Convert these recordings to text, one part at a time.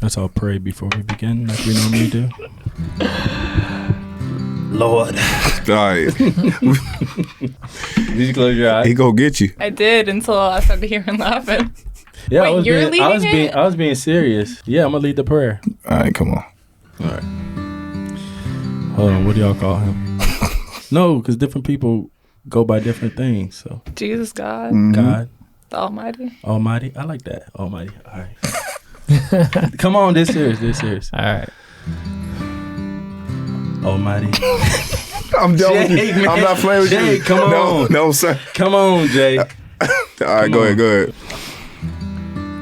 Let's all pray before we begin, like we normally do. Lord. All right. Did you close your eyes? He go get you. I did until I started hearing laughing. Yeah, Wait, I was being serious. Yeah, I'm gonna lead the prayer. All right, come on. All right. Hold on, what do y'all call him? No, because different people go by different things. So Jesus, God, God, the Almighty. Almighty. I like that. Almighty. All right. Come on, this serious. All right. Almighty. I'm done with you. Man. I'm not playing with Jay, you. come on. No, sir. Come on, Jay. All right, go ahead.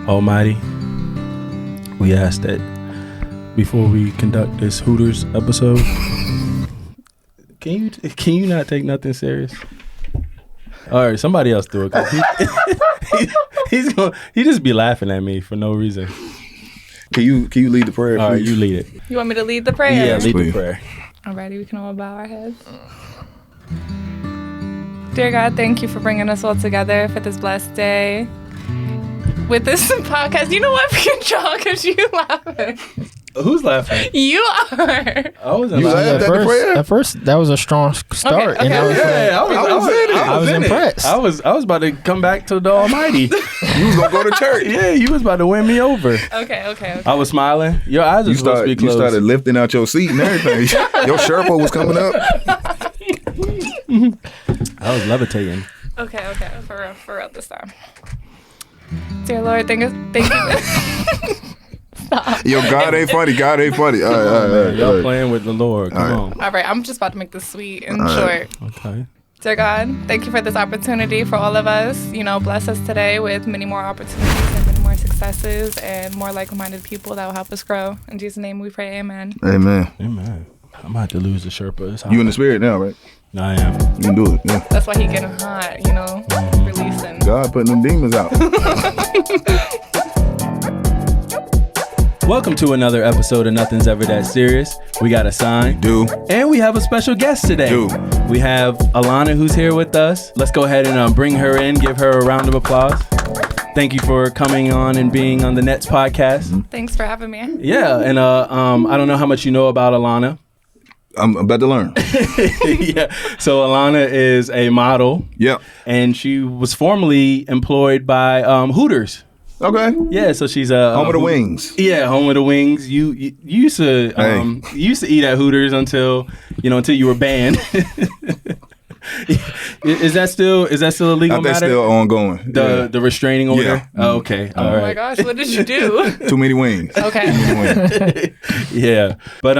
Almighty, we ask that before we conduct this Hooters episode, can you not take nothing serious? All right, somebody else do it. 'Cause he just be laughing at me for no reason. Can you lead the prayer, please? All right, you lead it. You want me to lead the prayer? Yeah, lead the Please. prayer. Alrighty, we can all bow our heads. Dear God, thank you for bringing us all together for this blessed day with this podcast. You know what? Control, because you laughing. Who's laughing? You are. I wasn't You laughing. laughed at the prayer? At first, that was a strong start. Okay, and I was Yeah, I was in it. impressed. I was about to come back to the Almighty. You was gonna go to church. Yeah, you was about to win me over. Okay. I was smiling. Your eyes are supposed to be You closed. started lifting out your seat and everything. Your Sherpa was coming up. I was levitating. Okay. For real this time. Dear Lord, thank you. Stop. Yo, God ain't funny. God ain't funny. All right. Y'all playing with the Lord. Come on. All right, I'm just about to make this sweet and All short. right. Okay. Dear God, thank you for this opportunity for all of us. You know, bless us today with many more opportunities and many more successes and more like-minded people that will help us grow. In Jesus' name we pray, amen. Amen. Amen. I'm about to lose the Sherpa. It's hot. You in the spirit now, right? I am. You can do it. Yeah. That's why he getting hot, you know, releasing. God putting them demons out. Welcome to another episode of Nothing's Ever That Serious. We got a sign. And we have a special guest today. We have Alana who's here with us. Let's go ahead and bring her in. Give her a round of applause. Thank you for coming on and being on the Nets podcast. Thanks for having me. Yeah, and I don't know how much you know about Alana. I'm about to learn. Yeah, so Alana is a model. Yep. And she was formerly employed by Hooters. Okay. Yeah, so she's a Home of the Wings. Yeah, Home of the Wings. You used to you used to eat at Hooters until you were banned. Is that still a legal matter? That's still ongoing. The restraining order. Yeah. Oh, okay. All Oh right. my gosh, what did you do? Too many wings. Okay. Yeah, but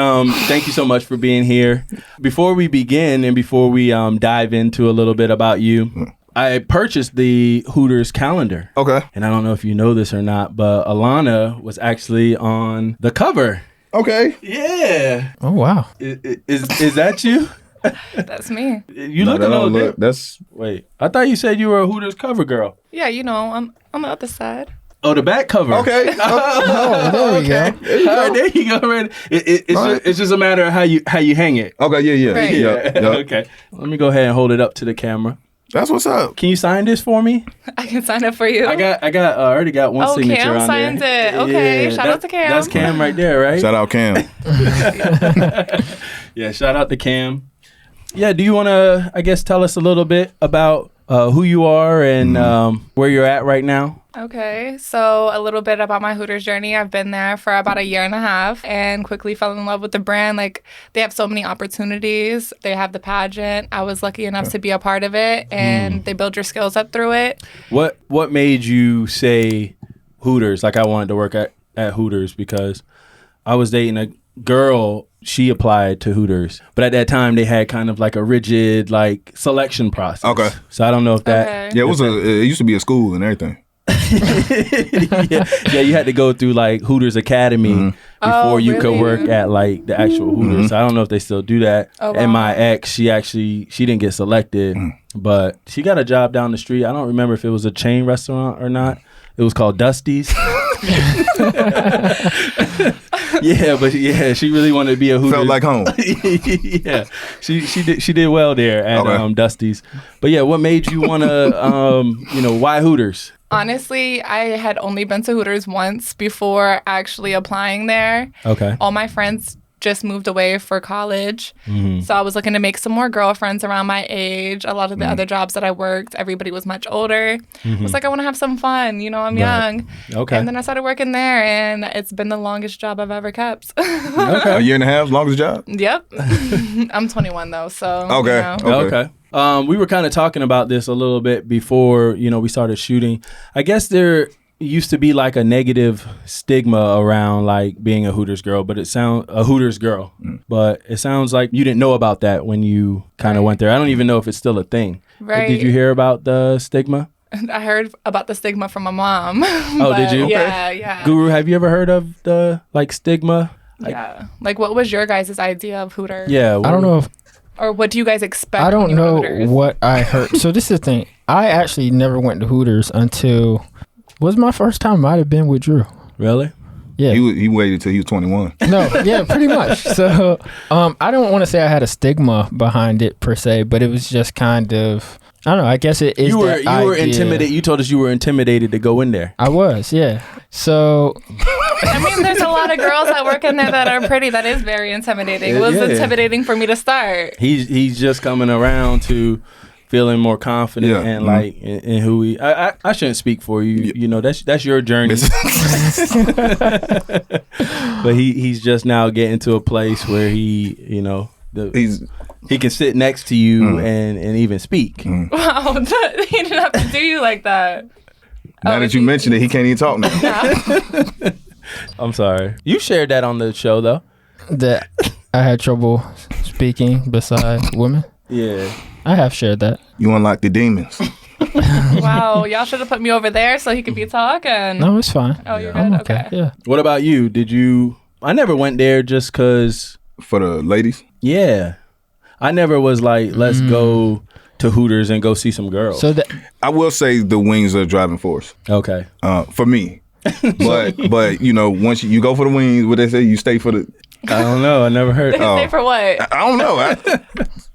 thank you so much for being here. Before we begin and before we dive into a little bit about you, I purchased the Hooters calendar. Okay. And I don't know if you know this or not, but Alana was actually on the cover. Okay. Yeah. Oh, wow. Is that you? That's me. You look a little look. That's Wait, I thought you said you were a Hooters cover girl. Yeah, you know, I'm on the other side. Oh, the back cover. okay. Oh, there we go. All right, there you go. Right. It's just a matter of how you hang it. Okay. Yeah. Right. Yep. Okay. Let me go ahead and hold it up to the camera. That's what's up. Can you sign this for me? I can sign up for you. I already got one signature Cam on signed there. it. Okay, shout out to Cam. That's Cam right there, right? Shout out Cam. Yeah, shout out to Cam. Yeah, do you want to, I guess, tell us a little bit about who you are and where you're at right now? Okay, so a little bit about my Hooters journey. I've been there for about a year and a half and quickly fell in love with the brand. Like, they have so many opportunities. They have the pageant. I was lucky enough to be a part of it, and they build your skills up through it. What made you say Hooters? Like, I wanted to work at Hooters because I was dating a girl. She applied to Hooters, but at that time they had kind of like a rigid like selection process. Okay. So I don't know if that. Okay. Yeah, it used to be a school and everything. yeah, you had to go through like Hooters Academy before you could really? work at like the actual Hooters. So I don't know if they still do that. Oh, wow. And my ex, she didn't get selected, but she got a job down the street. I don't remember if it was a chain restaurant or not. It was called Dusty's. Yeah, but she really wanted to be a Hooters. Felt like home. Yeah, she did well there at Dusty's. But yeah, what made you want to, why Hooters? Honestly, I had only been to Hooters once before actually applying there. Okay. All my friends just moved away for college. So I was looking to make some more girlfriends around my age. A lot of the other jobs that I worked, everybody was much older. I was like, I want to have some fun. I'm young. Okay. And then I started working there, and it's been the longest job I've ever kept. A year and a half, longest job. Yep. I'm 21 though, so. Okay. Okay. We were kind of talking about this a little bit before, we started shooting. I guess there used to be like a negative stigma around like being a Hooters girl, but but it sounds like you didn't know about that when you kind of went there. I don't even know if it's still a thing. Right. Did you hear about the stigma? I heard about the stigma from my mom. Oh, did you? Yeah. Guru, have you ever heard of the like stigma? Yeah. Like, what was your guys' idea of Hooters? Yeah. I don't know if Or what do you guys expect? I when don't you go to know Hooters? what I heard. So this is the thing. I actually never went to Hooters until was my first time. Might have been with Drew. Really? Yeah. He waited till he was 21. No, yeah, pretty much. So, I don't want to say I had a stigma behind it per se, but it was just kind of, I don't know. I guess it is. You were idea. intimidated. You told us you were intimidated to go in there. I was, yeah. So, I mean, there's a lot of girls that work in there that are pretty. That is very intimidating. It was Yeah. intimidating for me to start. He's just coming around to feeling more confident and like in who he. I shouldn't speak for you. That's your journey. But he's just now getting to a place where he can sit next to you and even speak. Wow, he didn't have to do you like that. Now that you mentioned it, he can't even talk now. I'm sorry. You shared that on the show though. that I had trouble speaking beside women. Yeah. I have shared that. You unlock the demons. Wow, y'all should have put me over there so he could be talking. No, it's fine. Oh, you're I'm good? okay. Okay. Yeah. What about you? Did you? I never went there just cause. For the ladies? Yeah. I never was like, let's go to Hooters and go see some girls. So that I will say the wings are a driving force. Okay. For me. But once you go for the wings, what they say, you stay for the. I don't know. I never heard. Stay for what? I don't know.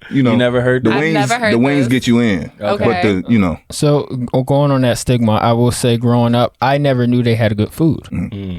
You never heard the that? I've wings. never heard the wings this. get you in. Okay. But so going on that stigma, I will say growing up, I never knew they had good food.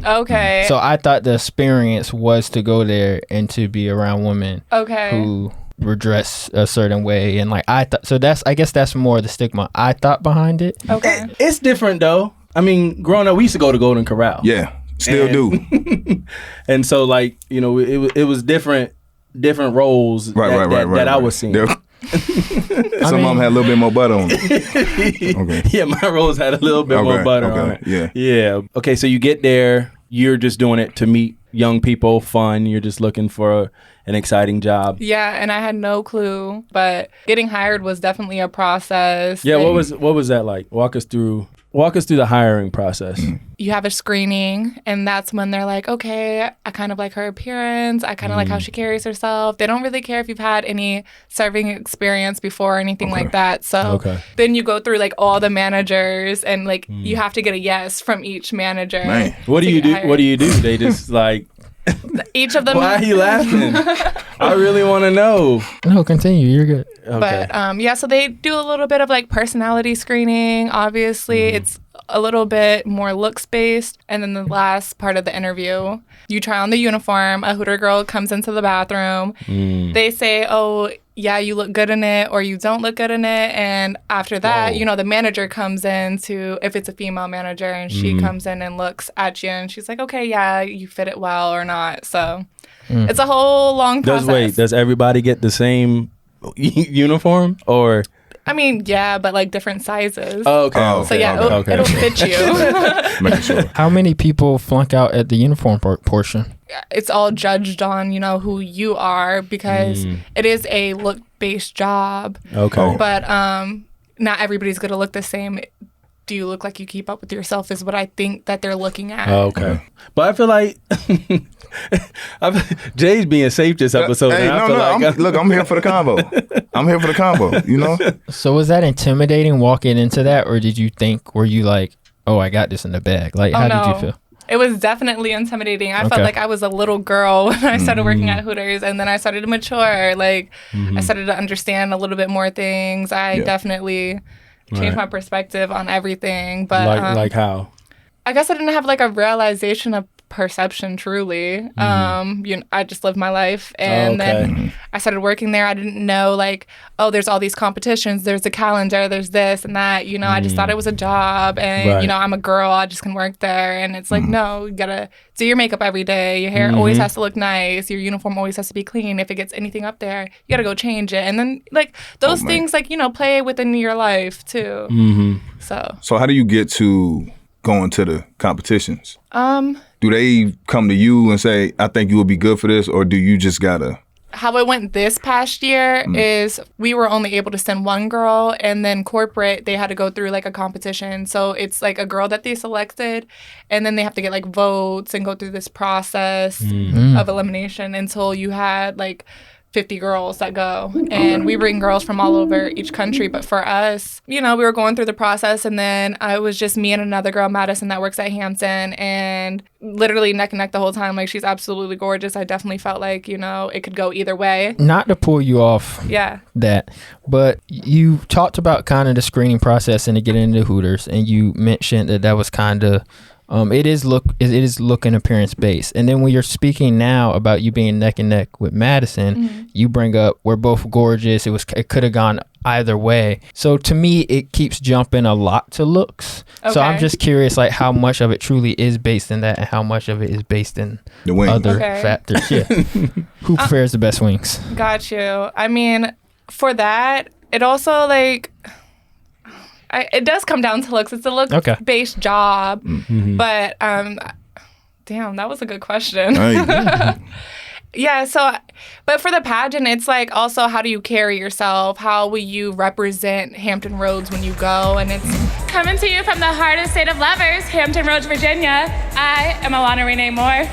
Okay. So I thought the experience was to go there and to be around women who were dressed a certain way, and like I thought. So I guess that's more the stigma I thought behind it. Okay. It's different though. I mean, growing up, we used to go to Golden Corral. Yeah, still do. And so like, it was different roles that I was seeing. Some of them had a little bit more butter on it. Okay. Yeah, my rolls had a little bit more butter on it. Yeah. Yeah. Okay, so you get there, you're just doing it to meet young people, fun. You're just looking for an exciting job. Yeah, and I had no clue, but getting hired was definitely a process. Yeah, And what was that like? Walk us through the hiring process. you have a screening, and that's when they're like, okay, I kind of like her appearance. I kind of like how she carries herself. They don't really care if you've had any serving experience before or anything like that. So then you go through like all the managers, and like you have to get a yes from each manager. Man. What do you do? What do you do? They just like, each of them. why are you laughing? I really want to know. No, continue. You're good. Okay. But so they do a little bit of like personality screening. Obviously, it's a little bit more looks based. And then the last part of the interview, you try on the uniform. A Hooter girl comes into the bathroom. They say, oh, yeah, you look good in it, or you don't look good in it. And after that, the manager comes in if it's a female manager, and she comes in and looks at you, and she's like, okay, yeah, you fit it well or not. So it's a whole long process. Does everybody get the same uniform, or? I mean, yeah, but like different sizes. Oh, okay. So yeah, it'll fit you. Making sure. How many people flunk out at the uniform portion? It's all judged on, who you are, because it is a look-based job. Okay. But not everybody's going to look the same. Do you look like you keep up with yourself is what I think that they're looking at. Okay. But I feel like Jay's being safe this episode. Hey, I'm here for the combo. I'm here for the combo, So was that intimidating walking into that, or were you like, oh, I got this in the bag? Like, how did you feel? It was definitely intimidating. I felt like I was a little girl when I started working at Hooters, and then I started to mature. Like, I started to understand a little bit more things. I definitely changed my perspective on everything. But like how? I guess I didn't have like a realization of perception truly. I just lived my life, and then I started working there. I didn't know like, oh, there's all these competitions, there's a calendar, there's this and that, I just thought it was a job, and I'm a girl, I just can work there. And it's like, no, you gotta do your makeup every day, your hair always has to look nice, your uniform always has to be clean. If it gets anything up there, you gotta go change it. And then like those things like play within your life too. So how do you get to going to the competitions? Do they come to you and say, I think you would be good for this, or do you just gotta? How it went this past year is we were only able to send one girl, and then corporate, they had to go through like a competition. So it's like a girl that they selected, and then they have to get like votes and go through this process of elimination until you had like 50 girls that go. And we bring girls from all over each country. But for us, we were going through the process, and then I was just me and another girl, Madison, that works at Hampton, and literally neck and neck the whole time. Like, she's absolutely gorgeous. I definitely felt like, it could go either way. Not to pull you off that, but you talked about kind of the screening process and to get into Hooters, and you mentioned that was kind of it is look and appearance based. And then when you're speaking now about you being neck and neck with Madison, you bring up we're both gorgeous. It could have gone either way. So to me, it keeps jumping a lot to looks. Okay. So I'm just curious, like how much of it truly is based in that, and how much of it is based in the wings. Other factors. Yeah. Who prepares the best wings? Got you. I mean, for that, it also like. It does come down to looks. It's a look-based job. But, damn, that was a good question. Yeah, but for the pageant, it's like also how do you carry yourself? How will you represent Hampton Roads when you go? And it's coming to you from the hardest state of lovers, Hampton Roads, Virginia. I am Alana Renee Moore.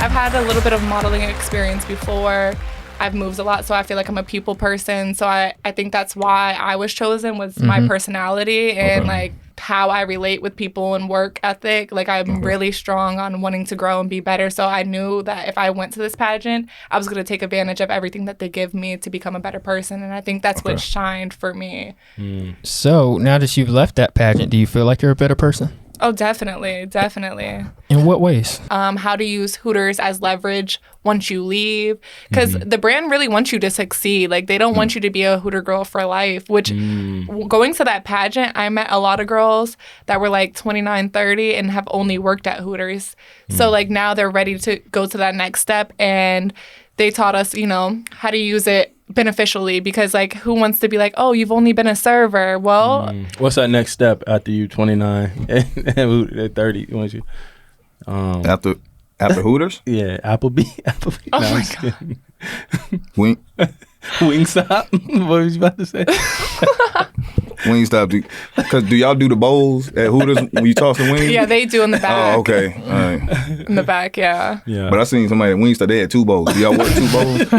I've had a little bit of modeling experience before. I've moved a lot, so I feel like I'm a people person. So I think that's why I was chosen, was my personality and like how I relate with people and work ethic. Like I'm really strong on wanting to grow and be better. So I knew that if I went to this pageant, I was going to take advantage of everything that they give me to become a better person. And I think that's what shined for me. So now that you've left that pageant, do you feel like you're a better person? Oh, definitely. In what ways? How to use Hooters as leverage once you leave. Because the brand really wants you to succeed. Like, they don't want you to be a Hooter girl for life, which going to that pageant, I met a lot of girls that were like 29, 30 and have only worked at Hooters. So, like, now they're ready to go to that next step. And they taught us, how to use it beneficially, because like who wants to be like, oh, you've only been a server? Well, what's that next step after you 29 and 30? Once you after Hooters? Yeah, Applebee. Oh no, my God. Wingstop. What was you about to say? Wingstop. Because do y'all do the bowls at Hooters when you toss the wings? Yeah, they do in the back. Oh, okay. All right. In the back, yeah. But I seen somebody at Wingstop, they had 2 bowls. Do y'all work 2 bowls?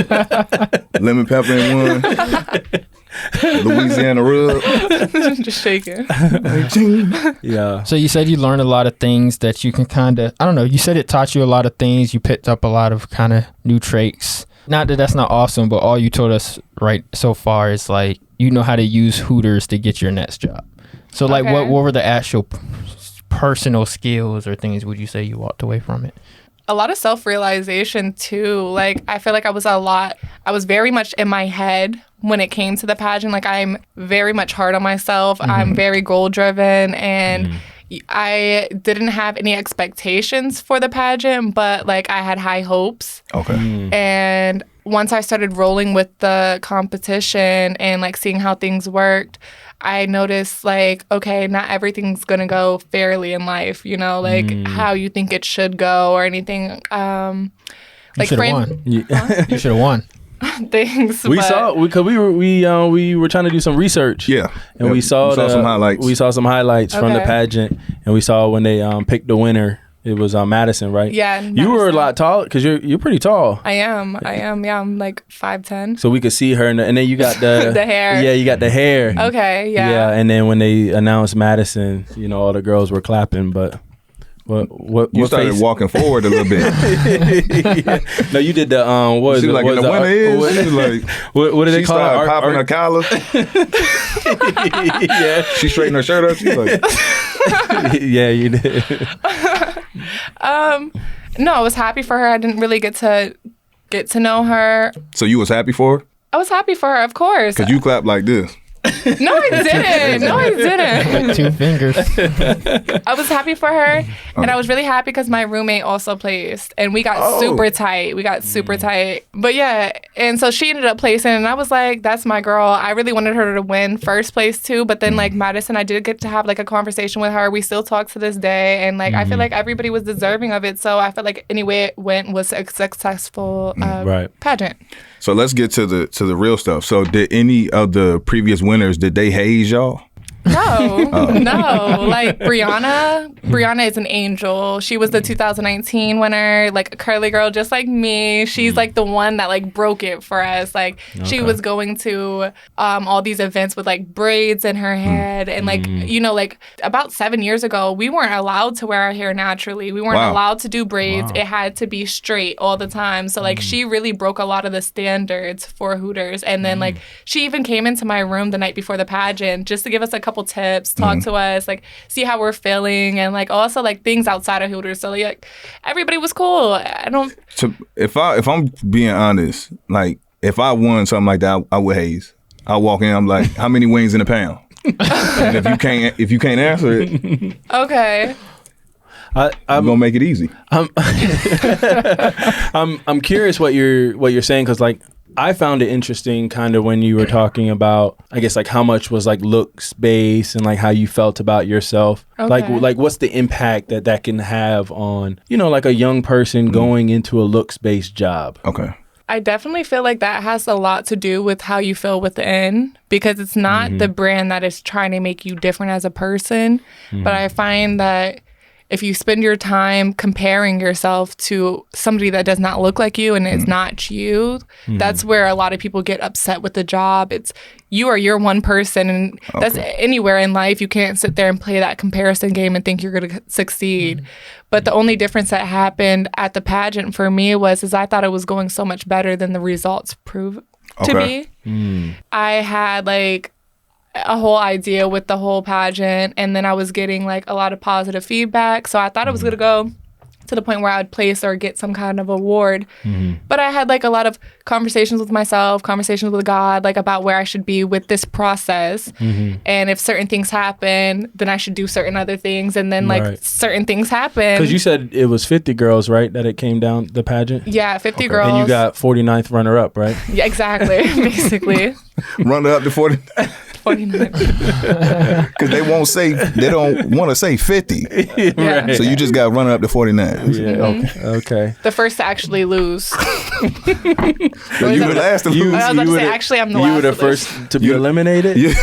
Lemon pepper in one. Louisiana rub. Just shaking. Yeah. So you said you learned a lot of things that you can kind of, I don't know, you said it taught you a lot of things. You picked up a lot of kind of new traits. Not that that's not awesome, but all you told us right so far is like, you know how to use Hooters to get your next job. So like what were the actual personal skills or things would you say you walked away from it? A lot of self-realization too. Like I feel like I was very much in my head when it came to the pageant. Like I'm very much hard on myself. I'm very goal driven, and I didn't have any expectations for the pageant, but like I had high hopes. Okay. And once I started rolling with the competition and like seeing how things worked, I noticed like, okay, not everything's going to go fairly in life, like how you think it should go or anything. You should have won. You should have won. Things. We saw because we were trying to do some research. Yeah, and we saw some highlights. We saw some highlights from the pageant, and we saw when they picked the winner. It was Madison, right? Yeah. You were a lot tall because you're pretty tall. I am. Yeah, I'm like 5'10". So we could see her, and then you got the the hair. Yeah, you got the hair. Okay. Yeah. Yeah, and then when they announced Madison, all the girls were clapping, but. You started face? walking forward a little bit. Yeah. No, you did the what is She it? like, What in the winter is. She like, what do they she call started it? popping her collar. Yeah, She straightened her shirt up. She's like, yeah, you did. No, I was happy for her. I didn't really get to know her. so you was happy for her? I was happy for her, of course. Because you clapped like this. No, I didn't. No, I didn't. 2 fingers. I was happy for her, and I was really happy because my roommate also placed, and we got super tight. But yeah, and so she ended up placing, and I was like, that's my girl. I really wanted her to win first place too, but then like Madison, I did get to have like a conversation with her. We still talk to this day, and like I feel like everybody was deserving of it. So I felt like any way it went was a successful pageant. So let's get to the real stuff. So did any of the previous winners, did they haze y'all? No, no. Like Brianna is an angel. She was the 2019 winner, like a curly girl just like me. She's like the one that like broke it for us. Like she was going to all these events with like braids in her head, and like you know, like about 7 years ago, we weren't allowed to wear our hair naturally. We weren't allowed to do braids. It had to be straight all the time. So like she really broke a lot of the standards for Hooters. And then like she even came into my room the night before the pageant just to give us a couple tips, talk to us, like see how we're feeling, and like also like things outside of Hooters. So like everybody was cool. I don't. So if I'm being honest, like if I won something like that, I would haze. I walk in, I'm like, how many wings in a pound? And if you can't answer it, okay. I'm gonna make it easy. I'm curious what you're saying, because like I found it interesting kind of when you were talking about, I guess, like how much was like looks based and like how you felt about yourself. Okay. Like what's the impact that can have on, you know, like a young person going into a looks based job? Okay. I definitely feel like that has a lot to do with how you feel within, because it's not the brand that is trying to make you different as a person. But I find that if you spend your time comparing yourself to somebody that does not look like you and is not you, that's where a lot of people get upset with the job. It's you are your one person, and that's anywhere in life. You can't sit there and play that comparison game and think you're going to succeed. But the only difference that happened at the pageant for me was I thought it was going so much better than the results proved to be. I had like a whole idea with the whole pageant, and then I was getting like a lot of positive feedback, so I thought it was gonna go to the point where I would place or get some kind of award. But I had like a lot of conversations with myself, conversations with God, like about where I should be with this process, and if certain things happen, then I should do certain other things, and then like certain things happen. Because you said it was 50 girls, right, that it came down the pageant? Yeah, 50 girls. And you got 49th runner up, right? Yeah, exactly. Basically. Runner up to 40. 49. Because they don't want to say 50. Yeah. Right. So you just got runner up to 49. Yeah. Okay. The first to actually lose. So you were last to lose. I was about to say, actually, I'm the last. You were the to lose. first to be eliminated? Yeah.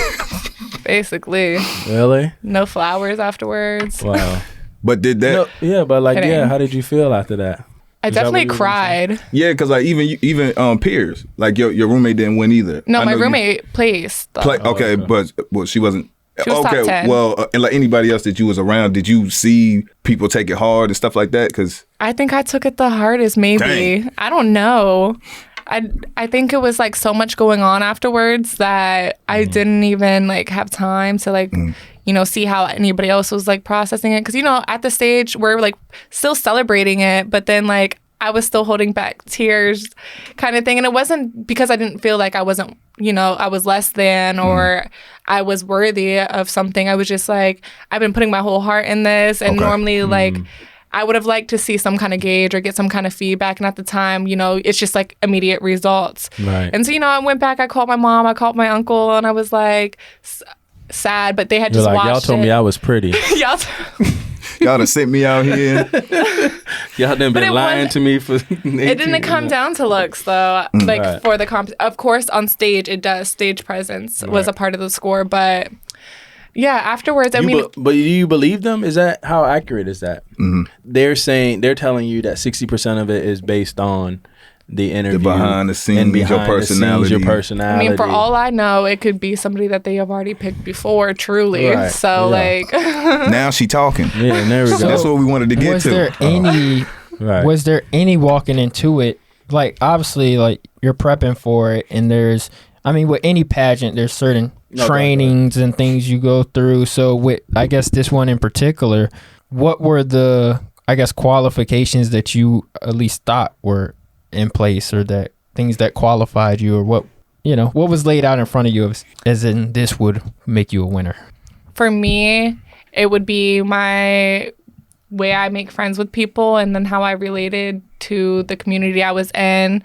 Basically. Really? No flowers afterwards. Wow. But did that? No, yeah, but like, Kidding. how did you feel after that? I Is that definitely what you were gonna say? cried. Yeah, because like even peers, like your roommate didn't win either. No, I my know you roommate placed. though. okay, but she wasn't. She was top 10. Well, and like anybody else that you was around, did you see people take it hard and stuff like that? Because I think I took it the hardest, maybe. Dang. I don't know. I think it was like so much going on afterwards that I didn't even like have time to like you know, see how anybody else was like processing it. Because, you know, at the stage we're like still celebrating it, but then like I was still holding back tears kind of thing. And it wasn't because I didn't feel like I wasn't, you know, I was less than or I was worthy of something. I was just like, I've been putting my whole heart in this. And normally like I would have liked to see some kind of gauge or get some kind of feedback. And at the time, you know, it's just like immediate results. Right. And so, you know, I went back, I called my mom, I called my uncle, and I was like sad, but they had just You're like, watched y'all told me I was pretty. y'all y'all done sent me out here. Y'all done been lying to me for 18 It didn't come down to looks though. Like Right. for the of course on stage it does. Stage presence was a part of the score, but yeah, afterwards, I mean, but do you believe them? Is that how accurate is that? They're telling you that 60% of it is based on the interview, the behind the scenes, and behind your personality. I mean, for all I know, it could be somebody that they have already picked before, truly. Right. So, like... Now she talking. Yeah, and there we go. So that's what we wanted to get was to. There any... Right. Was there any walking into it? Like, obviously, like, you're prepping for it, and there's... I mean, with any pageant, there's certain trainings and things you go through. So, with, I guess, this one in particular, what were the, I guess, qualifications that you at least thought were in place, or that things that qualified you, or what, you know, what was laid out in front of you as in this would make you a winner? For me, it would be my way I make friends with people, and then how I related to the community I was in,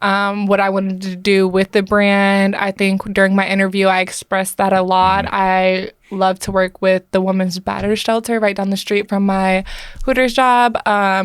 what I wanted to do with the brand. I think during my interview, I expressed that a lot. I love to work with the women's battered shelter right down the street from my Hooters job.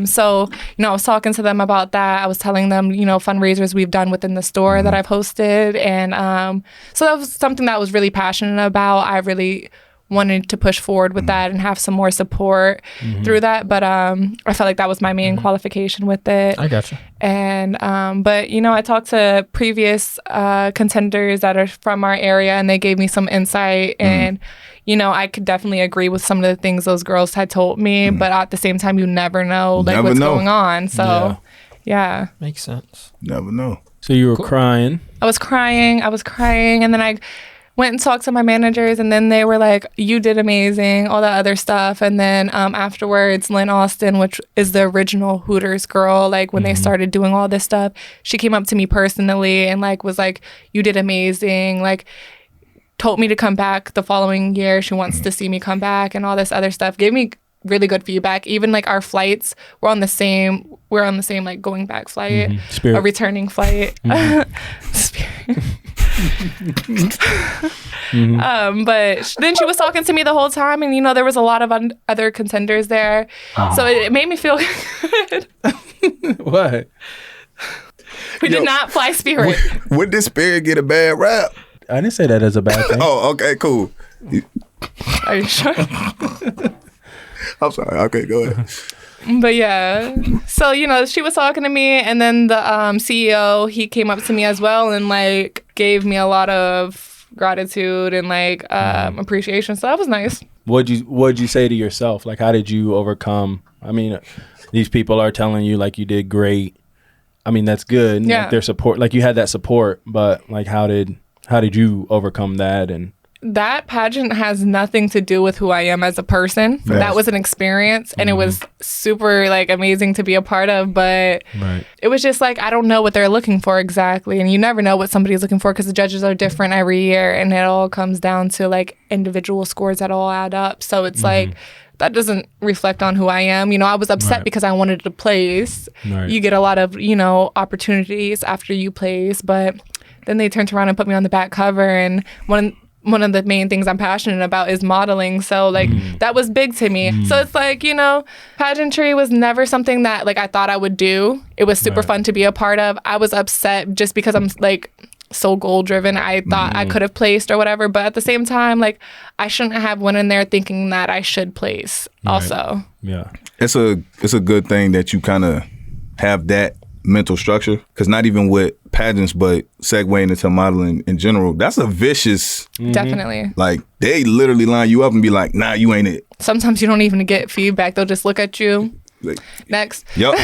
So, you know, I was talking to them about that. I was telling them, you know, fundraisers we've done within the store that I've hosted. And so that was something that I was really passionate about. I really wanted to push forward with that and have some more support through that. But I felt like that was my main qualification with it. I gotcha. And but, you know, I talked to previous contenders that are from our area, and they gave me some insight. And, you know, I could definitely agree with some of the things those girls had told me. But at the same time, you never know what's going on. So, yeah. Makes sense. Never know. So you were crying. I was crying. And then I went and talked to my managers, and then they were like, you did amazing, all that other stuff. And then afterwards, Lynn Austin, which is the original Hooters girl, like when they started doing all this stuff, she came up to me personally and like was like, you did amazing, like told me to come back the following year. She wants to see me come back and all this other stuff. Gave me really good feedback. Even like our flights, we're on the same like going back flight, a returning flight. Spirit. But then she was talking to me the whole time, and you know there was a lot of other contenders there, so it made me feel good. What? We did not fly Spirit. Would this Spirit get a bad rap? I didn't say that as a bad thing. Oh, okay, cool. Are you sure? I'm sorry. Okay, go ahead. But yeah, so you know she was talking to me, and then the CEO, he came up to me as well and like gave me a lot of gratitude and like appreciation. So that was nice. What'd you say to yourself? Like, how did you overcome? I mean, these people are telling you like you did great. I mean, that's good. Yeah. Like, their support, like you had that support, but like how did you overcome that? And that pageant has nothing to do with who I am as a person. Yes. That was an experience, and it was super like amazing to be a part of, but it was just like I don't know what they're looking for exactly, and you never know what somebody's looking for because the judges are different every year, and it all comes down to like individual scores that all add up. So it's like that doesn't reflect on who I am. You know, I was upset because I wanted to place. You get a lot of, you know, opportunities after you place, but then they turned around and put me on the back cover, and one of the main things I'm passionate about is modeling. So like that was big to me. So it's like, you know, pageantry was never something that like I thought I would do. It was super fun to be a part of. I was upset just because I'm like so goal driven. I thought I could have placed or whatever, but at the same time, like I shouldn't have went in there thinking that I should place also. Yeah. It's a good thing that you kind of have that mental structure, because not even with pageants, but segueing into modeling in general, that's a vicious, Definitely. like they literally line you up and be like, nah, you ain't it. Sometimes you don't even get feedback. They'll just look at you. Like, Next. yep.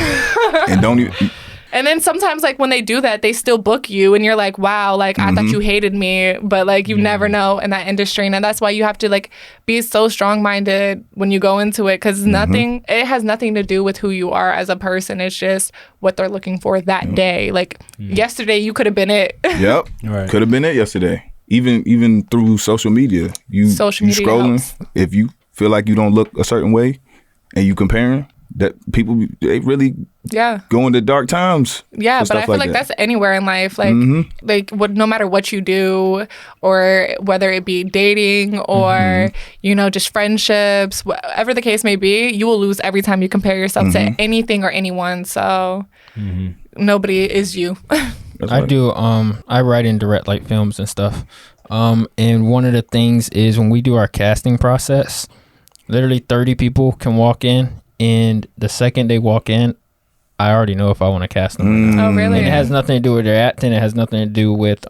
And don't even. And then sometimes like when they do that, they still book you and you're like, wow, like I thought you hated me, but like you never know in that industry. And that's why you have to like be so strong-minded when you go into it, because it has nothing to do with who you are as a person. It's just what they're looking for that day. Like yesterday you could have been it. Yep. Right. Could have been it yesterday. Even through social media. You scrolling, helps. if you feel like you don't look a certain way and you comparing, that people, they really go into dark times. Yeah, but I feel like that's anywhere in life. Like, no matter what you do, or whether it be dating or, you know, just friendships, whatever the case may be, you will lose every time you compare yourself to anything or anyone. So nobody is you. I do. I write and direct like films and stuff. And one of the things is when we do our casting process, literally 30 people can walk in. And the second they walk in, I already know if I want to cast them or not. Oh, really? And it has nothing to do with their acting. It has nothing to do with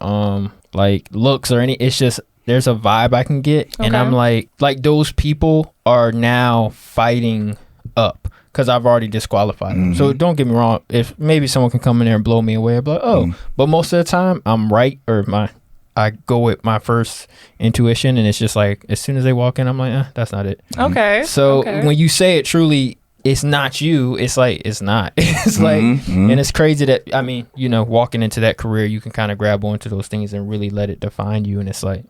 like looks or any. It's just there's a vibe I can get, and I'm like those people are now fighting up because I've already disqualified them. So don't get me wrong. If maybe someone can come in there and blow me away, I'd be like, but most of the time I'm right, or I go with my first intuition, and it's just like as soon as they walk in, I'm like, that's not it. Okay. So when you say it truly, it's not you. It's like it's not. It's like, and it's crazy that I mean, walking into that career, you can kind of grab onto those things and really let it define you, and it's like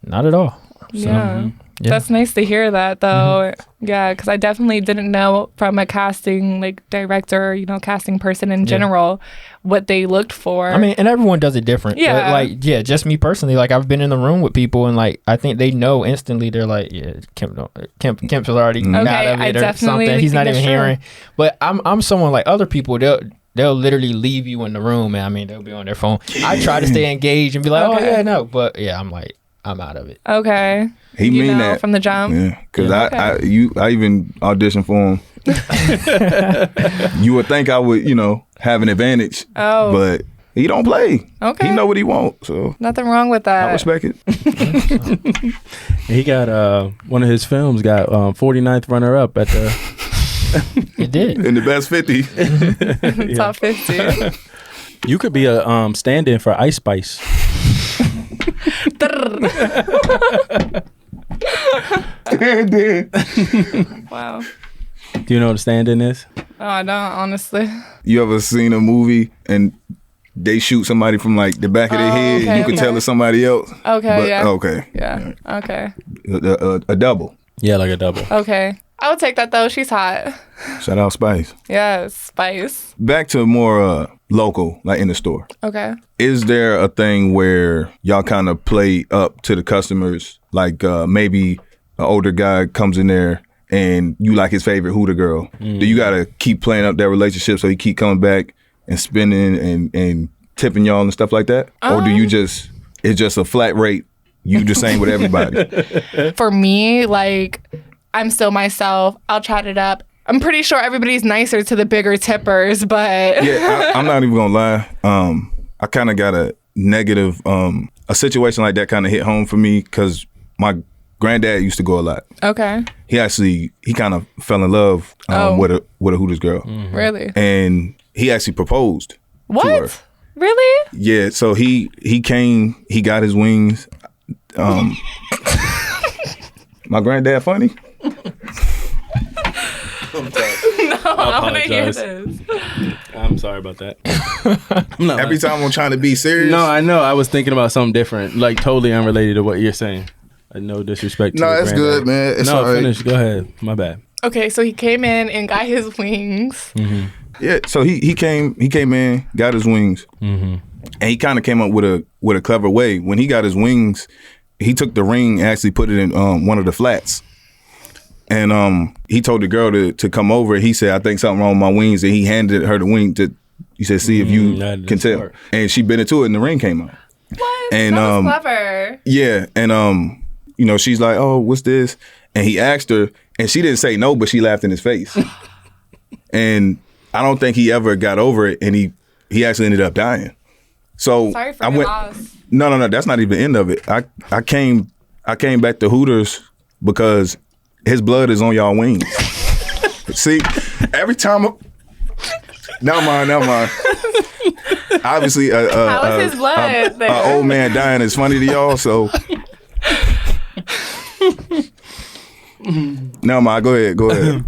not at all. So, yeah. That's nice to hear that, though. Yeah, because I definitely didn't know from a casting director, casting person in general, what they looked for. I mean, and everyone does it different. Yeah. But, just me personally, I've been in the room with people, and I think they know instantly. They're like, yeah, Kemp's already out of it or something. He's not even hearing. But I'm someone like other people. They'll literally leave you in the room, and I mean, they'll be on their phone. I try to stay engaged and be like, but I'm like, I'm out of it. Okay. He mean that from the jump. Yeah, because I even auditioned for him. You would think I would, have an advantage. Oh. But he don't play. Okay. He know what he want. So nothing wrong with that. I respect it. He got one of his films got 49th runner up at the. It did in the best 50. Top 50. You could be a stand-in for Ice Spice. Wow. Do you know what a stand-in is? Oh, I don't, honestly. You ever seen a movie and they shoot somebody from the back of their head? Okay, you could tell it's somebody else. Okay, yeah. Okay. Yeah, okay. A double. Yeah, like a double. Okay. I would take that, though. She's hot. Shout out Spice. Yes, Spice. Back to more local, in the store. Okay. Is there a thing where y'all kind of play up to the customers? Maybe an older guy comes in there and you like his favorite Hooter girl. Do you got to keep playing up that relationship so he keep coming back and spending and tipping y'all and stuff like that? Or do you it's just a flat rate, you the same with everybody? For me, I'm still myself. I'll chat it up. I'm pretty sure everybody's nicer to the bigger tippers, but... Yeah, I'm not even going to lie. I kind of got a negative... a situation like that kind of hit home for me because my granddad used to go a lot. Okay. He kind of fell in love with a Hooters girl. Mm-hmm. Really? And he actually proposed what? to her. Really? Yeah, so he came, he got his wings. My granddad funny? I want to hear this. I'm sorry about that. Every time I'm trying to be serious. No, I know. I was thinking about something different, totally unrelated to what you're saying. No disrespect to No, your it's granddad. good, man. It's no, all right. finish. Go ahead. My bad. Okay, so he came in and got his wings. Mm-hmm. Yeah, so he came in, got his wings, and he kind of came up with a clever way. When he got his wings, he took the ring and actually put it in one of the flats. And he told the girl to come over. He said, I think something wrong with my wings. And he handed her the wing he said, see if you can tell. Smart. And she bit into it and the ring came out. What? And, that was clever. Yeah. And, she's like, oh, what's this? And he asked her and she didn't say no, but she laughed in his face. And I don't think he ever got over it. And he actually ended up dying. So sorry for your loss. No, that's not even the end of it. I came back to Hooters because his blood is on y'all wings. See, every time. Never mind. Obviously, how is his blood there? An old man dying is funny to y'all. So, never mind. Go ahead.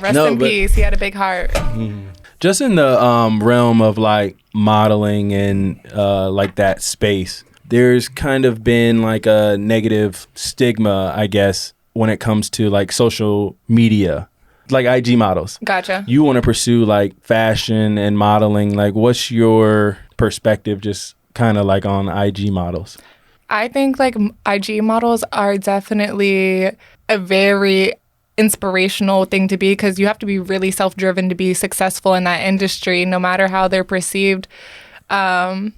Rest in peace. He had a big heart. Just in the realm of modeling and that space, there's kind of been a negative stigma, I guess, when it comes to social media, IG models. Gotcha. You want to pursue fashion and modeling. What's your perspective just kind of on IG models? I think IG models are definitely a very inspirational thing to be because you have to be really self-driven to be successful in that industry, no matter how they're perceived. A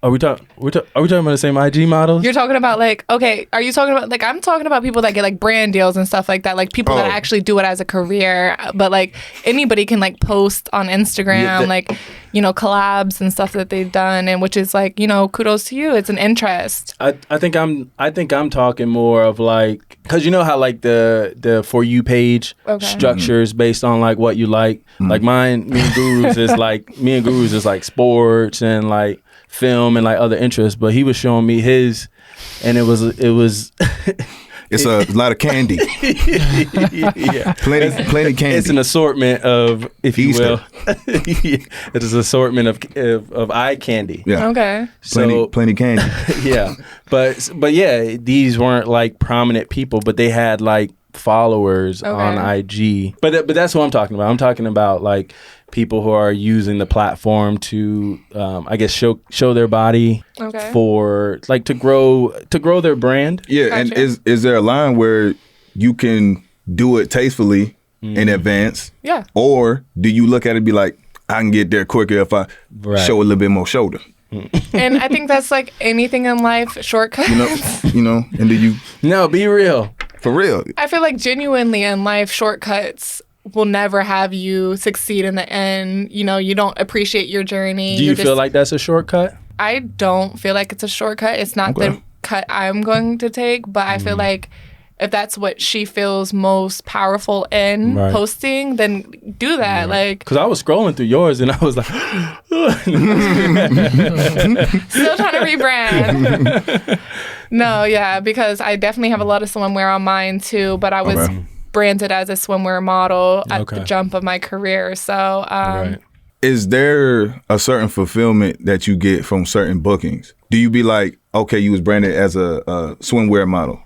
Are we talking about the same IG models? You're talking about like, okay, are you talking about like, I'm talking about people that get like brand deals and stuff like that, like people that actually do it as a career, but like anybody can like post on Instagram, like, you know, collabs and stuff that they've done, and which is like, you know, kudos to you. It's an interest. I think I'm talking more of like, because you know how like the For You page structures based on like what you like. Like me and Guru's is like sports and like film and like other interests, but he was showing me his, and it was it's a lot of candy. Yeah, plenty candy. It's an assortment of, if you Easter. will, it is an assortment of eye candy. Yeah. Okay. Plenty candy. Yeah, but yeah, these weren't like prominent people, but they had like followers on IG. But that's what I'm talking about. I'm talking about like people who are using the platform to I guess show their body for like to grow their brand. Yeah, gotcha. And is there a line where you can do it tastefully in advance? Yeah. Or do you look at it and be like, I can get there quicker if I show a little bit more shoulder? And I think that's like anything in life, shortcuts. You know, and do you? No, be real. For real. I feel like genuinely in life, shortcuts will never have you succeed in the end. You know, you don't appreciate your journey. Do you feel like that's a shortcut? I don't feel like it's a shortcut. It's not the cut I'm going to take, but I feel like if that's what she feels most powerful in posting, then do that. Like, because I was scrolling through yours and I was like, still trying to rebrand. No, yeah, because I definitely have a lot of swimwear on mine too, but I was branded as a swimwear model at the jump of my career. So, is there a certain fulfillment that you get from certain bookings? Do you be like, okay, you was branded as a swimwear model,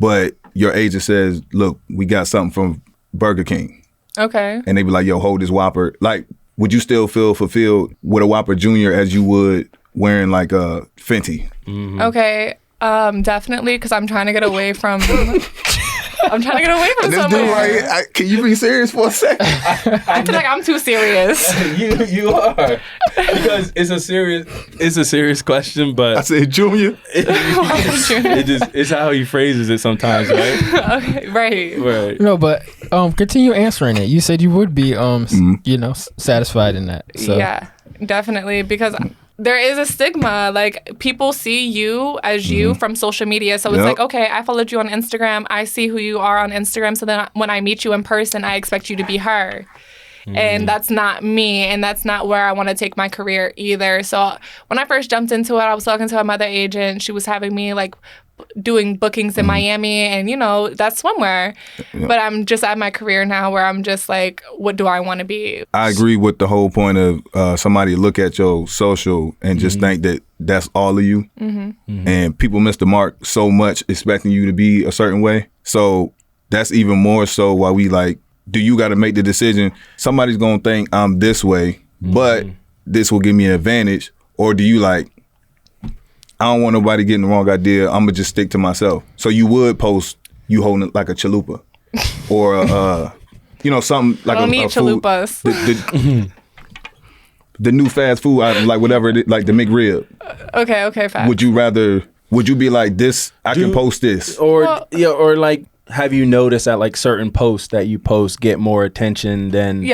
but your agent says, look, we got something from Burger King. Okay. And they be like, yo, hold this Whopper. Like, would you still feel fulfilled with a Whopper Jr. as you would wearing like a Fenty? Okay, definitely, because I'm trying to get away from... I'm trying to get away from somewhere. Dude, right, can you be serious for a second? I feel like I'm too serious. You are, because it's a serious question. But I said Junior. It's how he phrases it sometimes, right? Okay, right. No, but continue answering it. You said you would be satisfied in that. So. Yeah, definitely, because there is a stigma. Like, people see you as you from social media. So it's like, okay, I followed you on Instagram. I see who you are on Instagram. So then when I meet you in person, I expect you to be her. And that's not me. And that's not where I want to take my career either. So when I first jumped into it, I was talking to another agent. She was having me like doing bookings in Miami, and that's swimwear. But I'm just at my career now where I'm just like, what do I want to be? I agree with the whole point of somebody look at your social and just think that that's all of you. And people miss the mark so much expecting you to be a certain way. So that's even more so why we like, do you got to make the decision? Somebody's going to think I'm this way, but this will give me an advantage. Or do you like, I don't want nobody getting the wrong idea. I'm going to just stick to myself. So you would post you holding like a chalupa or, something like I don't need chalupas. The new fast food item, like whatever, like the McRib. Okay, fast. Would you be like this? I can post this. Or like, have you noticed that like certain posts that you post get more attention than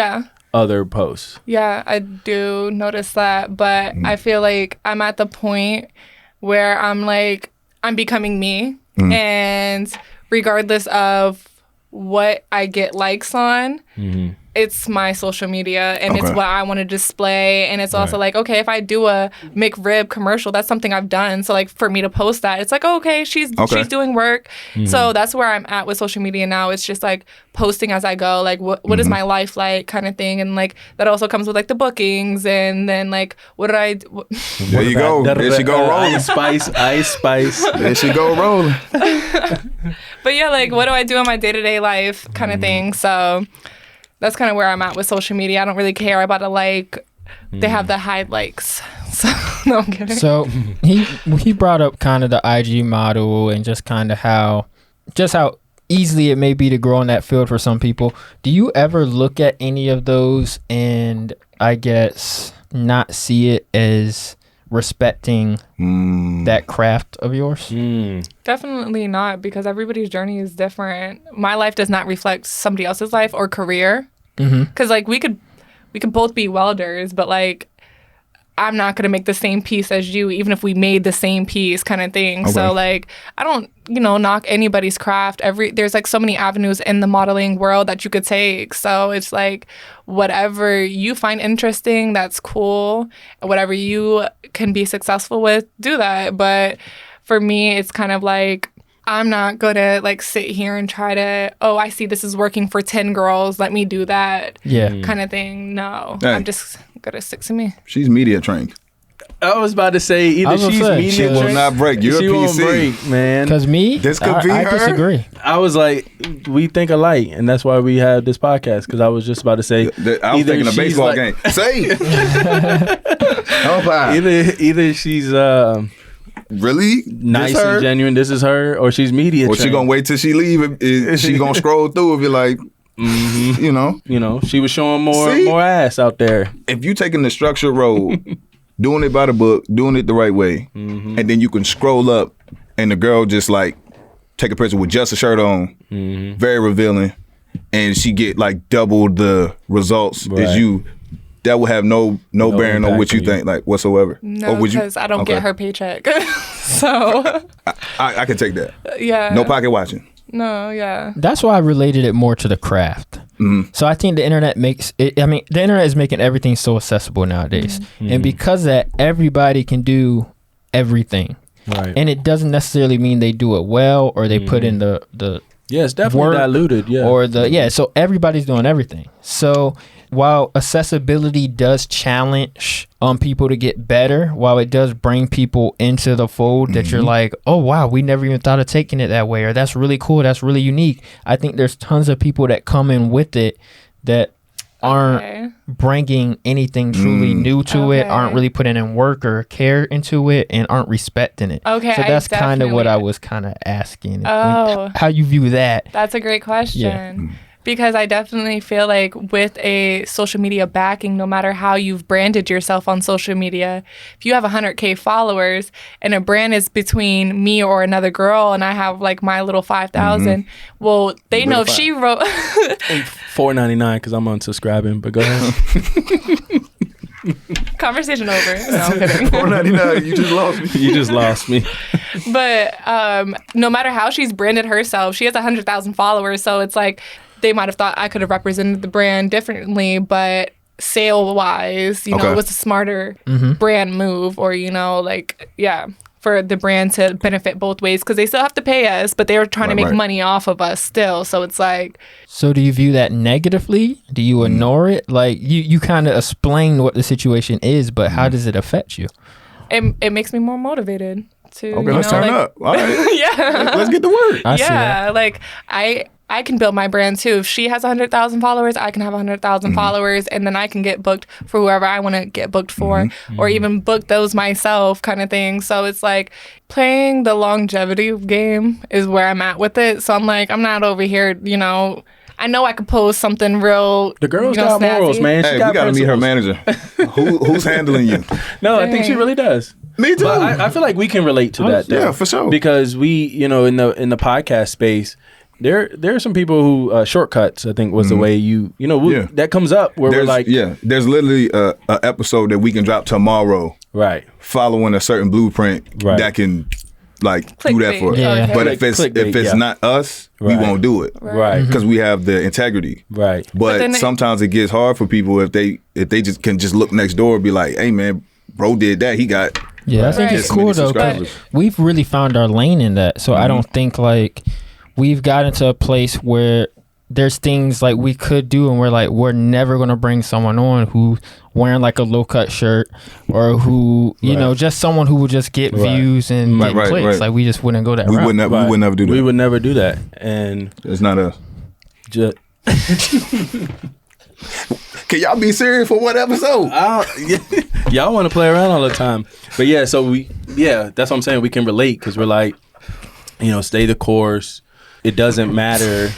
other posts? Yeah, I do notice that, but I feel like I'm at the point where I'm becoming me, and regardless of what I get likes on, it's my social media, and it's what I want to display. And it's also like, okay, if I do a McRib commercial, that's something I've done. So like for me to post that, it's like, okay, she's doing work. So that's where I'm at with social media now. It's just like posting as I go, like what is my life like, kind of thing. And like that also comes with like the bookings, and then like what did I do? There you go. There she go rolling. Ice spice. There she go rolling. But yeah, like what do I do in my day-to-day life, kind of thing. So that's kind of where I'm at with social media. I don't really care about a like. They have the high likes. So no, I'm kidding. So he brought up kind of the IG model and just kind of how easily it may be to grow in that field for some people. Do you ever look at any of those and I guess not see it as respecting that craft of yours? Definitely not, because everybody's journey is different. My life does not reflect somebody else's life or career. Because like we could both be welders, but like I'm not gonna make the same piece as you, even if we made the same piece, kind of thing. Okay. So like I don't, knock anybody's craft. There's like so many avenues in the modeling world that you could take. So it's like whatever you find interesting, that's cool. Whatever you can be successful with, do that. But for me, it's kind of like I'm not gonna like sit here and try to, I see this is working for 10 girls, let me do that. Yeah. Kind of thing. No. Hey. I'm just gonna stick to me. She's media trained. I was about to say either she's media she will not break. You're she a PC. Won't break, man. Because me, this could be I her. Disagree. I was like, we think alike, and that's why we have this podcast. Because I was just about to say, I was thinking a baseball game. Say, either she's really nice and genuine. This is her, or she's media. Or she gonna wait till she leave. She gonna scroll through and be like, she was showing more ass out there. If you taking the structured road, doing it by the book, doing it the right way, and then you can scroll up and the girl just like take a picture with just a shirt on, very revealing, and she get like double the results as you. That will have no bearing on what you think, like whatsoever. No, because I don't get her paycheck, so I can take that. Yeah, no pocket watching. No, yeah. That's why I related it more to the craft. So I think the internet makes it. I mean, the internet is making everything so accessible nowadays, and because of that, everybody can do everything. Right. And it doesn't necessarily mean they do it well or they put in the it's definitely diluted. Yeah. Or so everybody's doing everything. So while accessibility does challenge people to get better, while it does bring people into the fold that you're like, oh wow, we never even thought of taking it that way, or that's really cool, that's really unique. I think there's tons of people that come in with it that aren't bringing anything truly new to it, aren't really putting in work or care into it, and aren't respecting it. Okay, so that's kind of what I was kind of asking. Oh, how you view that? That's a great question. Yeah. Because I definitely feel like with a social media backing, no matter how you've branded yourself on social media, if you have 100K followers and a brand is between me or another girl and I have like my little 5,000, well, they know if she wrote... $4.99 because I'm unsubscribing, but go ahead. Conversation over. No, I'm kidding. $4.99, you just lost me. You just lost me. But no matter how she's branded herself, she has 100,000 followers, so it's like... They might have thought I could have represented the brand differently, but sale-wise, it was a smarter brand move, or, for the brand to benefit both ways, because they still have to pay us, but they were trying to make money off of us still. So it's like... So do you view that negatively? Do you ignore it? Like, you kind of explain what the situation is, but how does it affect you? It makes me more motivated to... Okay, let's turn up. All right. Yeah. Let's get to work. I see that. Like, I can build my brand too. If she has 100,000 followers, I can have 100,000 followers, and then I can get booked for whoever I want to get booked for, or even book those myself, kind of thing. So it's like playing the longevity game is where I'm at with it. So I'm like, I'm not over here, I know I could post something real. The girl's got morals, man. Hey, we got to meet her manager. Who's handling you? No, I think she really does. Me too. But I feel like we can relate to that, though. Yeah, for sure. Because we, in the podcast space, there are some people who shortcuts, I think, was the way that comes up where we're like, there's literally a episode that we can drop tomorrow, right? Following a certain blueprint that can like Clickbait. do that for us. Yeah. But if it's not us, we won't do it, right? Because we have the integrity, right? But sometimes it gets hard for people if they just can just look next door and be like, hey man, bro did that, he got. Yeah, I think it's cool though. We've really found our lane in that, so I don't think like. We've gotten to a place where there's things like we could do, and we're like, we're never going to bring someone on who's wearing like a low cut shirt, or who, just someone who will just get views and get clicks. Right. Like, we just wouldn't go that route. We would never do that. We would never do that. And it's not us. Can y'all be serious for one episode? Y'all want to play around all the time. But that's what I'm saying. We can relate because we're like, stay the course. It doesn't matter.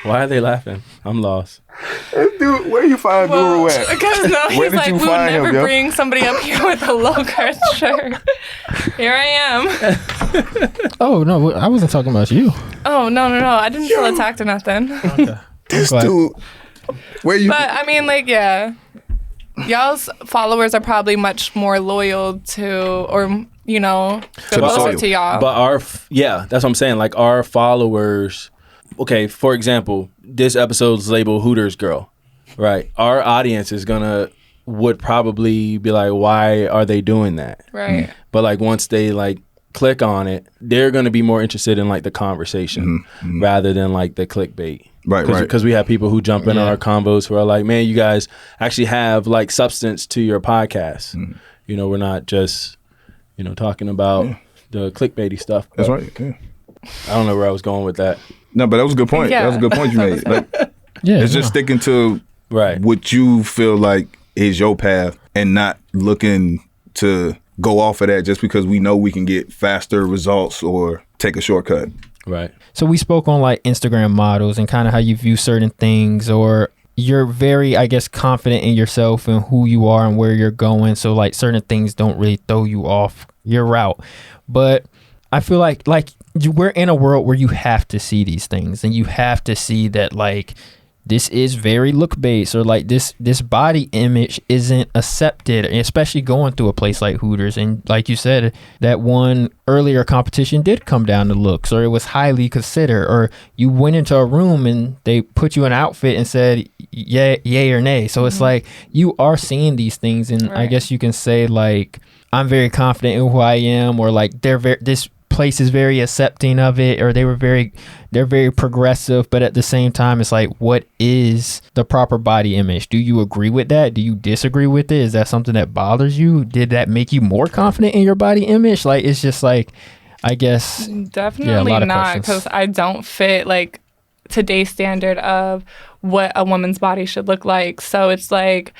Why are they laughing? I'm lost. Dude, where you find Guru at? Because Where he's did like, you we would find him, never yo? bring somebody up here with a low-cut shirt. Here I am. Oh no, I wasn't talking about you. Oh, no. I didn't feel attacked or nothing. Okay. This Glad- dude, where you? But, I mean, like, yeah. Y'all's followers are probably much more loyal to, or, you know, the closer soil. to y'all. But that's what I'm saying. Like our followers, okay, for example, this episode's labeled Hooters Girl, right? Our audience would probably be like, why are they doing that? Right. But like once they like click on it, they're gonna be more interested in like the conversation rather than like the clickbait. Right. Because we have people who jump in on our combos who are like, man, you guys actually have like substance to your podcast. You know, we're not just, you know, talking about the clickbaity stuff. That's right. Yeah. I don't know where I was going with that. No, but that was a good point. Yeah. That was a good point you made. Like, Yeah, it's just sticking to Right. what you feel like is your path and not looking to go off of that just because we know we can get faster results or take a shortcut. Right. So we spoke on like Instagram models and kind of how you view certain things, or you're very, I guess, confident in yourself and who you are and where you're going. So like certain things don't really throw you off your route. But I feel like we're in a world where you have to see these things and you have to see that like this is very look based, or like this body image isn't accepted, especially going through a place like Hooters. And like you said, that one earlier competition did come down to looks, or it was highly considered, or you went into a room and they put you in an outfit and said yay or nay. So it's like you are seeing these things, and I guess you can say like I'm very confident in who I am, or like this place is very accepting of it, or they're very progressive. But at the same time, it's like, what is the proper body image? Do you agree with that? Do you disagree with it? Is that something that bothers you? Did that make you more confident in your body image? Like, it's just like, I guess Definitely not, because I don't fit like today's standard of what a woman's body should look like. So it's like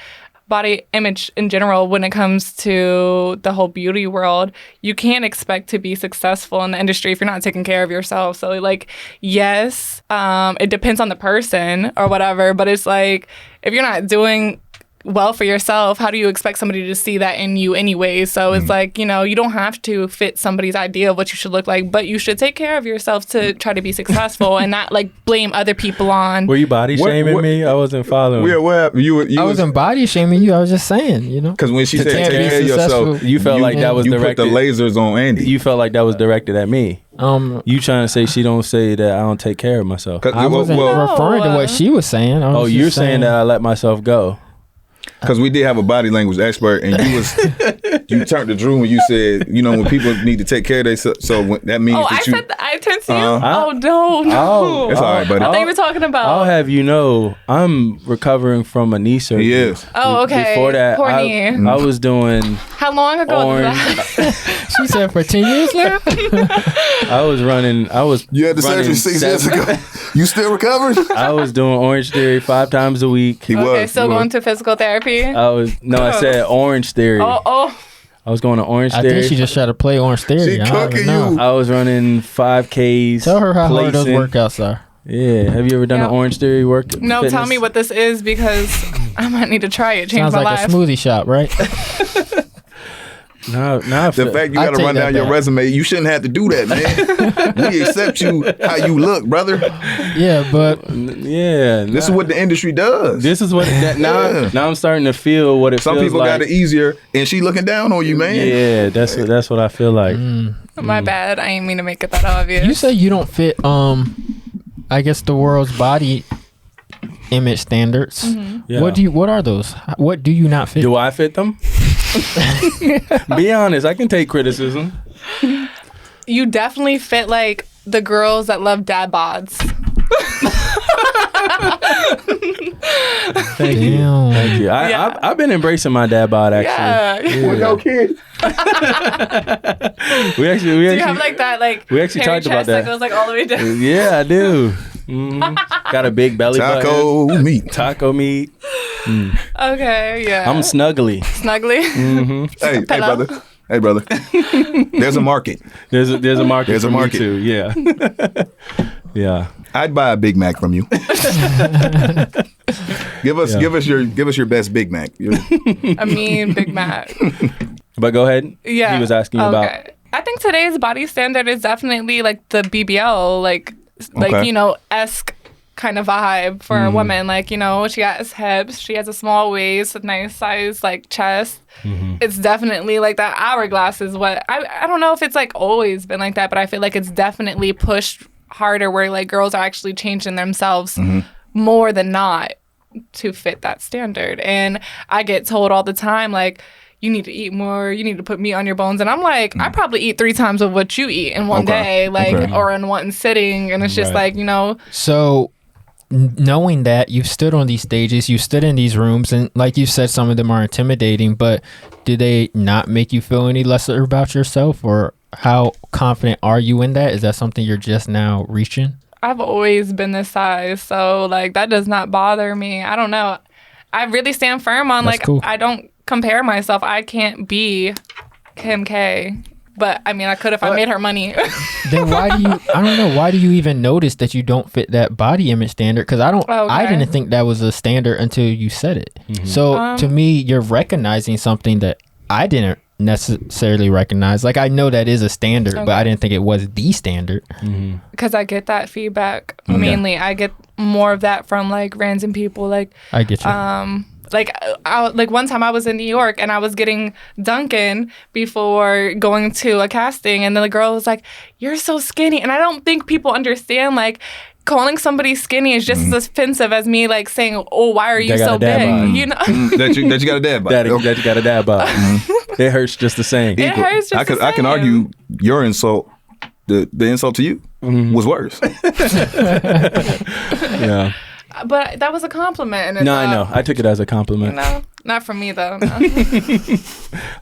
body image in general, when it comes to the whole beauty world, you can't expect to be successful in the industry if you're not taking care of yourself. So like, yes, it depends on the person or whatever, but it's like, if you're not doing well for yourself, how do you expect somebody to see that in you anyway? So it's like, you know, you don't have to fit somebody's idea of what you should look like, but you should take care of yourself to try to be successful and not like blame other people on. Were you body shaming me? I wasn't following. Yeah, what you I wasn't body shaming you. I was just saying, you know, because when she To said can't take be care of yourself, successful. You felt like that was you directed. put the lasers on Andy. You felt like that was directed at me. You trying to say she don't say that I don't take care of myself? I wasn't referring to what she was saying. Oh, you're saying that I let myself go. Because we did have a body language expert, and you turned to Drew and you said, you know, when people need to take care of themselves, so that means that you. I turned to you. Uh-huh. No. It's all right, buddy. I thought you were talking about. I'll have you know, I'm recovering from a knee surgery. He is. Oh, okay. Before that, Poor knee. I was doing How long ago was orange. that? She said for 10 years now. You had the surgery 6 years ago. You still recovering? I was doing Orange Theory 5 times a week. Okay, still going to physical therapy? I said Orange Theory. Oh. I was going to Orange I Theory. think she just tried to play Orange Theory. She I don't cooking even know. you. I was running 5Ks. Tell her how hard those placing. workouts are. Yeah. Have you ever done an Orange Theory work? No, fitness? tell me what this is, because I might need to try it. Change Sounds my like life. a smoothie shop, right? Now I The feel, fact you I got to take run that down your back. resume, you shouldn't have to do that, man. We accept you how you look, brother. Yeah, but yeah. This is what the industry does. This is what now I'm starting to feel what it Some feels people like. got it easier, and she looking down on you, man. Yeah, that's what I feel like. My bad. I didn't mean to make it that obvious. you say you don't fit, I guess, the world's body image standards. Yeah. What are those? What do you not fit? Do I fit them? Be honest, I can take criticism. You definitely fit like the girls that love dad bods. Thank you. Damn. Thank you. Yeah. I've been embracing my dad bod actually. Yeah. With no kids. We actually Do you have like that we actually hairy talked about chest that that. goes like all the way down? Yeah, I do. Got a big belly Taco button. meat. Taco meat. Okay, yeah. I'm snuggly. Snuggly. Hey, Pillow. brother. Hey, brother. There's a market. There's a market. There's a for me market. too. Yeah. Yeah. I'd buy a Big Mac from you. Give us your best Big Mac. I mean, Big Mac. But go ahead. Yeah. He was asking you about. I think today's body standard is definitely like the BBL, like esque kind of vibe for a woman. Like, she has hips, she has a small waist, a nice size like chest. It's definitely like that hourglass is what I don't know if it's like always been like that, but I feel like it's definitely pushed harder where like girls are actually changing themselves more than not to fit that standard. And I get told all the time like, you need to eat more, you need to put meat on your bones. And I'm like, I probably eat 3 times of what you eat in one day, like, or in one sitting. And it's just like, So knowing that you've stood on these stages, you stood in these rooms, and like you said, some of them are intimidating, but do they not make you feel any lesser about yourself? Or how confident are you in that? Is that something you're just now reaching? I've always been this size. So like, that does not bother me. I don't know. I really stand firm on That's like, cool. I don't compare myself. I can't be Kim K. But I mean, I could if I made her money. Then why do you even notice that you don't fit that body image standard? Because I didn't think that was a standard until you said it. So to me, you're recognizing something that I didn't necessarily recognize. Like, I know that is a standard, but I didn't think it was the standard. Because I get that feedback mainly. I get more of that from like random people. Like, I get you. Like one time I was in New York and I was getting Dunkin' before going to a casting, and then the girl was like, "You're so skinny," and I don't think people understand like calling somebody skinny is just as offensive as me like saying, "Oh, why are you so big?" That you got a dad bod. That you got a dad bod. It hurts just the same. It hurts just the same. I can argue your insult, the insult to you was worse. Yeah. But that was a compliment. And No, I know. I took it as a compliment. No, not from me though. No.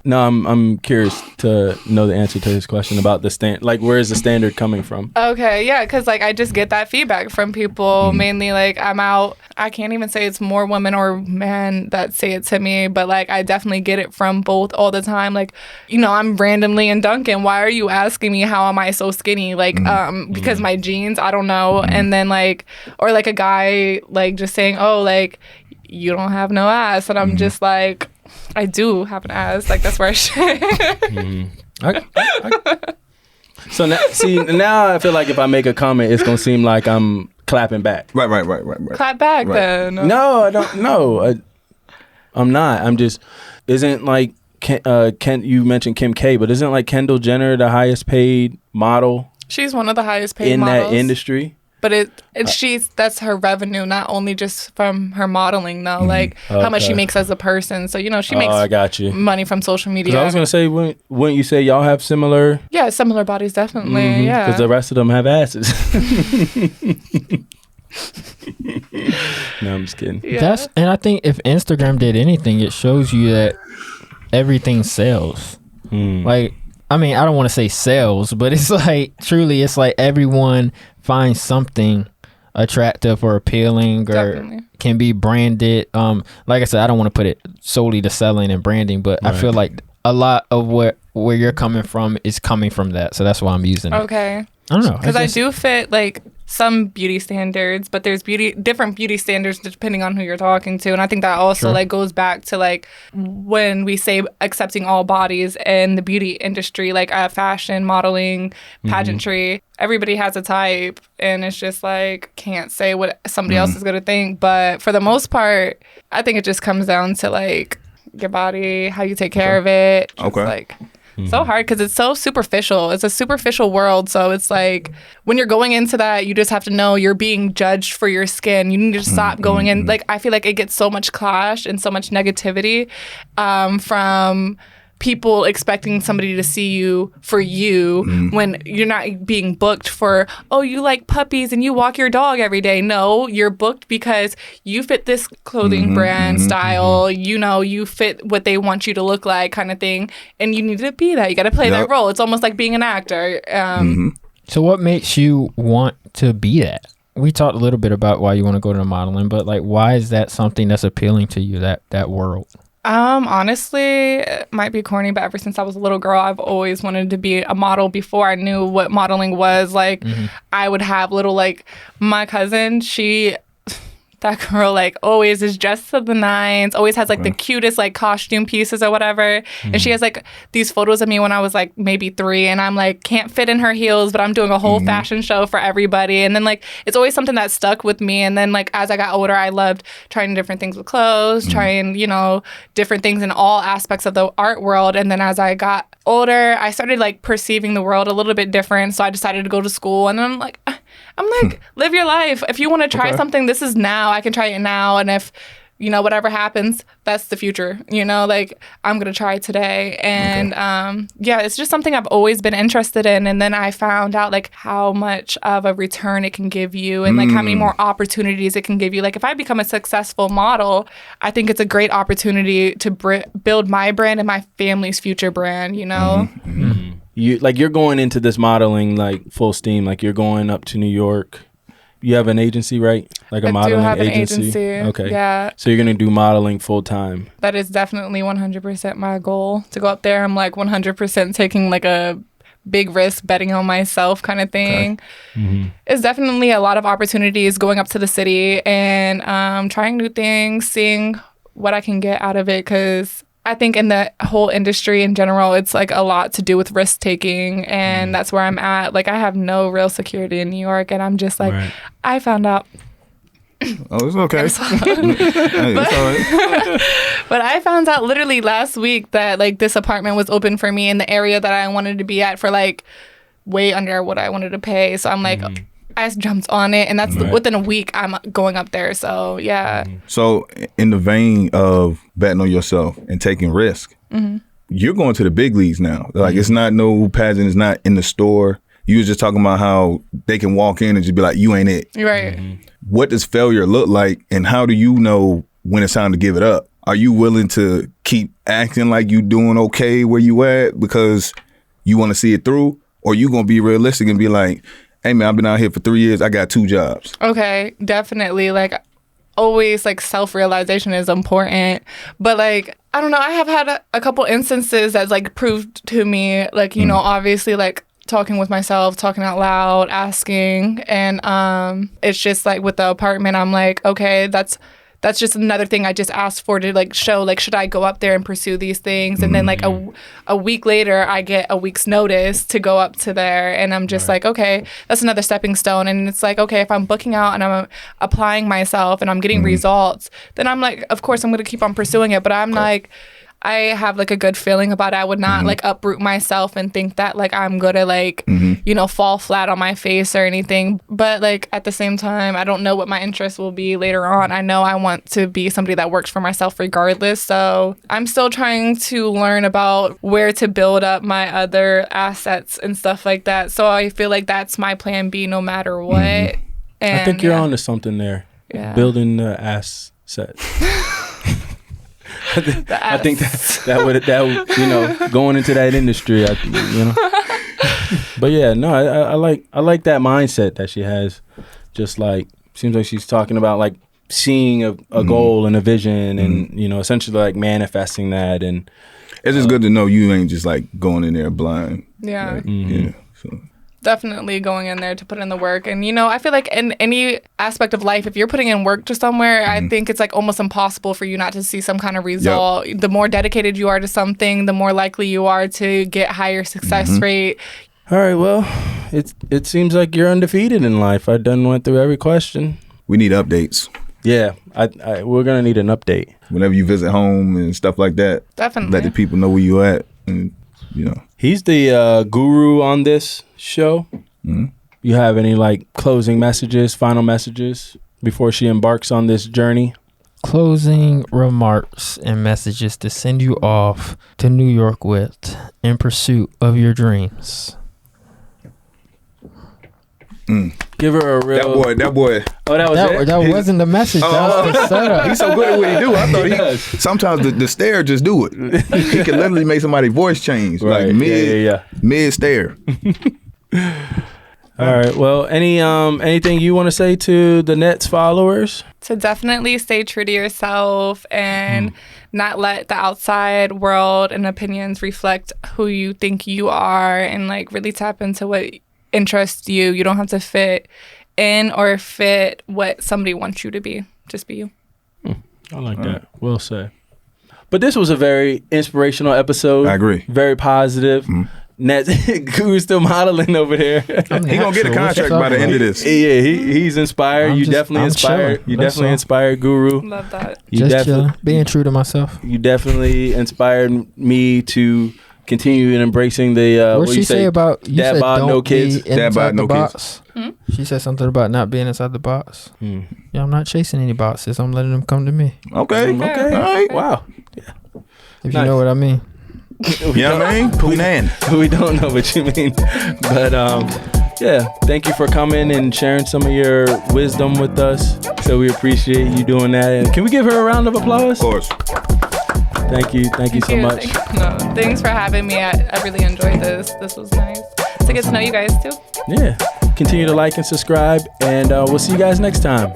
No, I'm curious to know the answer to his question about the stand. Like, where is the standard coming from? Okay, yeah, because like I just get that feedback from people. Mainly, like I'm out. I can't even say it's more women or men that say it to me, but like I definitely get it from both all the time. Like, I'm randomly in Dunkin'. Why are you asking me how am I so skinny? Like, because my jeans. I don't know. And then like, or like a guy like just saying, oh, like you don't have no ass, and I'm just like, I do have an ass. Like that's where I should. So now I feel like if I make a comment, it's gonna seem like I'm clapping back. Right. Clap back then. No, I don't. No, I'm not. I'm just. Isn't like Ken? You mentioned Kim K, but isn't like Kendall Jenner the highest paid model She's one of the highest paid in models. that industry? But that's her revenue, not only just from her modeling though, like how much she makes as a person. So she makes I got you. money from social media. I was gonna say, wouldn't you say y'all have similar? Yeah, similar bodies, definitely. Yeah, because the rest of them have asses. No, I'm just kidding. Yeah. And I think if Instagram did anything, it shows you that everything sells. Like, I mean, I don't want to say sells, but it's like truly, it's like everyone finds something attractive or appealing or Definitely. can be branded. Like I said, I don't want to put it solely to selling and branding, but I feel like a lot of where you're coming from is coming from that. So that's why I'm using it. Okay. I don't know. Because I do fit like some beauty standards, but there's different beauty standards depending on who you're talking to. And I think that also like goes back to like when we say accepting all bodies in the beauty industry, like fashion, modeling, pageantry, everybody has a type, and it's just like can't say what somebody else is gonna think. But for the most part, I think it just comes down to like your body, how you take care of it. Just, like so hard because it's so superficial. It's a superficial world. So it's like when you're going into that, you just have to know you're being judged for your skin. You need to stop going in. Like I feel like it gets so much clash and so much negativity from people expecting somebody to see you for you when you're not being booked for, oh, you like puppies and you walk your dog every day. No, you're booked because you fit this clothing brand style. You fit what they want you to look like kind of thing. And you need to be that. You got to play that role. It's almost like being an actor. So what makes you want to be that? We talked a little bit about why you want to go to modeling, but like, why is that something that's appealing to you, that world? Honestly, it might be corny, but ever since I was a little girl, I've always wanted to be a model before I knew what modeling was. Like, I would have little, like, my cousin, that girl, like, always is dressed to the nines, always has, like, the cutest, like, costume pieces or whatever. And she has, like, these photos of me when I was, like, maybe 3. And I'm, like, can't fit in her heels, but I'm doing a whole fashion show for everybody. And then, like, it's always something that stuck with me. And then, like, as I got older, I loved trying different things with clothes, trying, you know, different things in all aspects of the art world. And then as I got older, I started, like, perceiving the world a little bit different. So I decided to go to school. And then I'm like, live your life. If you want to try something, this is now. I can try it now. And if, you know, whatever happens, that's the future. You know, like, I'm going to try it today. And yeah, it's just something I've always been interested in. And then I found out, like, how much of a return it can give you and, like, how many more opportunities it can give you. Like, if I become a successful model, I think it's a great opportunity to build my brand and my family's future brand, you know? You're going into this modeling like full steam. Like, you're going up to New York. You have an agency, right? Like a modeling agency. Okay. Yeah. So you're gonna do modeling full time. That is definitely 100% my goal, to go up there. I'm like 100% taking like a big risk, betting on myself kind of thing. It's definitely a lot of opportunities going up to the city and trying new things, seeing what I can get out of it, because I think in the whole industry in general, it's like a lot to do with risk taking, and that's where I'm at. Like, I have no real security in New York, and I'm just like, I found out. Oh, it's okay. Hey, it's all right. But I found out literally last week that, like, this apartment was open for me in the area that I wanted to be at for, like, way under what I wanted to pay. So I'm like, I just jumped on it, and that's within a week I'm going up there. So yeah. So in the vein of betting on yourself and taking risk, you're going to the big leagues now. Like, it's not no pageant, it's not in the store. You was just talking about how they can walk in and just be like, you ain't it. Right. What does failure look like, and how do you know when it's time to give it up? Are you willing to keep acting like you doing okay where you at because you want to see it through? Or you going to be realistic and be like, hey, man, I've been out here for 3 years. I got 2 jobs. Okay, definitely. Like, always, like, self-realization is important. But, like, I don't know. I have had a couple instances that's, like, proved to me, like, you know, obviously, like, talking with myself, talking out loud, asking. And it's just, like, with the apartment, I'm like, okay, that's just another thing I just asked for to, like, show, like, should I go up there and pursue these things? And then, like, a week later, I get a week's notice to go up to there. And I'm just like, okay, that's another stepping stone. And it's like, okay, if I'm booking out and I'm applying myself and I'm getting results, then I'm like, of course, I'm going to keep on pursuing it. But I'm like, I have, like, a good feeling about it. I would not, like, uproot myself and think that, like, I'm going to, like, you know, fall flat on my face or anything. But, like, at the same time, I don't know what my interest will be later on. I know I want to be somebody that works for myself regardless. So I'm still trying to learn about where to build up my other assets and stuff like that. So I feel like that's my plan B no matter what. And, I think you're onto something there. Yeah. Building the asset. I think that would you know, going into that industry, you know. But yeah, no, I like that mindset that she has. Just like, seems like she's talking about, like, seeing a goal and a vision, and, you know, essentially, like, manifesting that. And it's just good to know you ain't just, like, going in there blind. Yeah. Like, yeah. So. Definitely going in there to put in the work. And, you know, I feel like in any aspect of life, if you're putting in work to somewhere, I think it's, like, almost impossible for you not to see some kind of result. The more dedicated you are to something, the more likely you are to get higher success rate. All right, well, it seems like you're undefeated in life. I done went through every question. We need updates. Yeah, we're going to need an update. Whenever you visit home and stuff like that. Definitely. Let the people know where you at, and, you know. He's the guru on this show. You have any, like, closing messages, final messages before she embarks on this journey? Closing remarks and messages to send you off to New York with in pursuit of your dreams. Give her a real... That boy. Oh, that was it? That wasn't the message. That was the setup. He's so good at what he do. I thought sometimes the stare just do it. He can literally make somebody's voice change. Right. Like mid stare. All right. Well, anything you want to say to the Nets followers? To definitely stay true to yourself and not let the outside world and opinions reflect who you think you are, and like really tap into what interests you. You don't have to fit in or fit what somebody wants you to be. Just be you. I like that. Well said. But this was a very inspirational episode. I agree. Very positive. Nets Guru's still modeling over there. He gonna get a contract by the end of this. Yeah, he's inspired. You definitely inspired. Chilling. You That's definitely all. inspired Guru. Love that. You Just definitely being true to myself. You definitely inspired me to continue in embracing the What she say about you dad said bod, don't no kids. be Dad bod, inside the no box? She said something about not being inside the box. Yeah, I'm not chasing any boxes. I'm letting them come to me. Okay. Okay. All right. Wow. If Nice. you know what I mean. You know what I mean? Poonan. We don't know what you mean, but yeah, thank you for coming and sharing some of your wisdom with us. So we appreciate you doing that. And can we give her a round of applause? Of course. Thank you so much. Thanks for having me. I really enjoyed this. This was nice to get to know you guys too. Yeah, continue to like and subscribe, and we'll see you guys next time.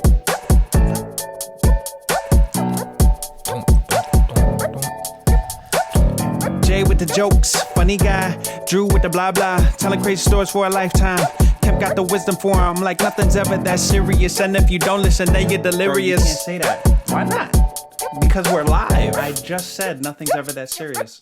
Jay with the jokes, funny guy. Drew with the blah blah, telling crazy stories for a lifetime. Kemp got the wisdom for him, like nothing's ever that serious. And if you don't listen, then you're delirious. Bro, you can't say that. Why not? Because we're live. I just said nothing's ever that serious.